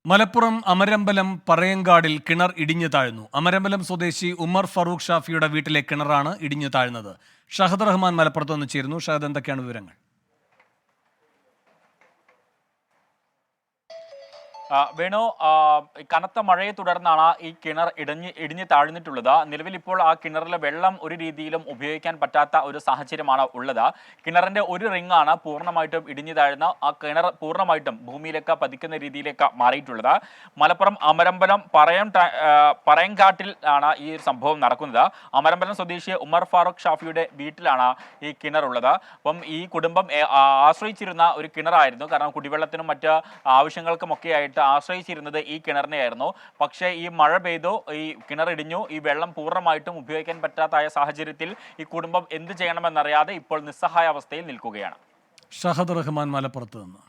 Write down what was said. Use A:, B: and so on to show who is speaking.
A: മലപ്പുറം അമരമ്പലം പറയങ്കാടിൽ കിണർ ഇടിഞ്ഞു താഴ്ന്നു. അമരമ്പലം സ്വദേശി ഉമർ ഫറൂഖ് ഷാഫിയുടെ വീട്ടിലെ കിണറാണ് ഇടിഞ്ഞു താഴ്ന്നത്. ഷഹദ് റഹ്മാൻ മലപ്പുറത്ത് നിന്ന് ചേരുന്നു. ഷഹദ്, എന്തൊക്കെയാണ് വിവരങ്ങൾ?
B: വേണു, കനത്ത മഴയെ തുടർന്നാണ് ഈ കിണർ ഇടിഞ്ഞ് താഴ്ന്നിട്ടുള്ളത്. നിലവിൽ ഇപ്പോൾ ആ കിണറിലെ വെള്ളം ഒരു രീതിയിലും ഉപയോഗിക്കാൻ പറ്റാത്ത ഒരു സാഹചര്യമാണ് ഉള്ളത്. കിണറിന്റെ ഒരു റിങ്ങാണ് പൂർണ്ണമായിട്ടും ഇടിഞ്ഞു താഴ്ന്ന ആ കിണർ പൂർണ്ണമായിട്ടും ഭൂമിയിലേക്ക് പതിക്കുന്ന രീതിയിലേക്ക് മാറിയിട്ടുള്ളത്. മലപ്പുറം അമരമ്പലം പറയങ്കാട്ടിൽ ആണ് ഈ സംഭവം നടക്കുന്നത്. അമരമ്പലം സ്വദേശി ഉമർ ഫാറൂഖ് ഷാഫിയുടെ വീട്ടിലാണ് ഈ കിണറുള്ളത്. അപ്പം ഈ കുടുംബം ആശ്രയിച്ചിരുന്ന ഒരു കിണറായിരുന്നു. കാരണം കുടിവെള്ളത്തിനും മറ്റ് ആവശ്യങ്ങൾക്കുമൊക്കെ ആയിട്ട് ആശ്രയിച്ചിരുന്നത് ഈ കിണറിനെയായിരുന്നു. പക്ഷേ ഈ മഴ പെയ്തു, ഈ കിണറിടിഞ്ഞു, ഈ വെള്ളം പൂർണ്ണമായിട്ടും ഉപയോഗിക്കാൻ പറ്റാത്ത സാഹചര്യത്തിൽ ഈ കുടുംബം എന്ത് ചെയ്യണമെന്നറിയാതെ ഇപ്പോൾ നിസ്സഹായ അവസ്ഥയിൽ നിൽക്കുകയാണ്.
A: ഷഹദ് റഹ്മാൻ മലപ്പുറത്ത് നിന്ന്.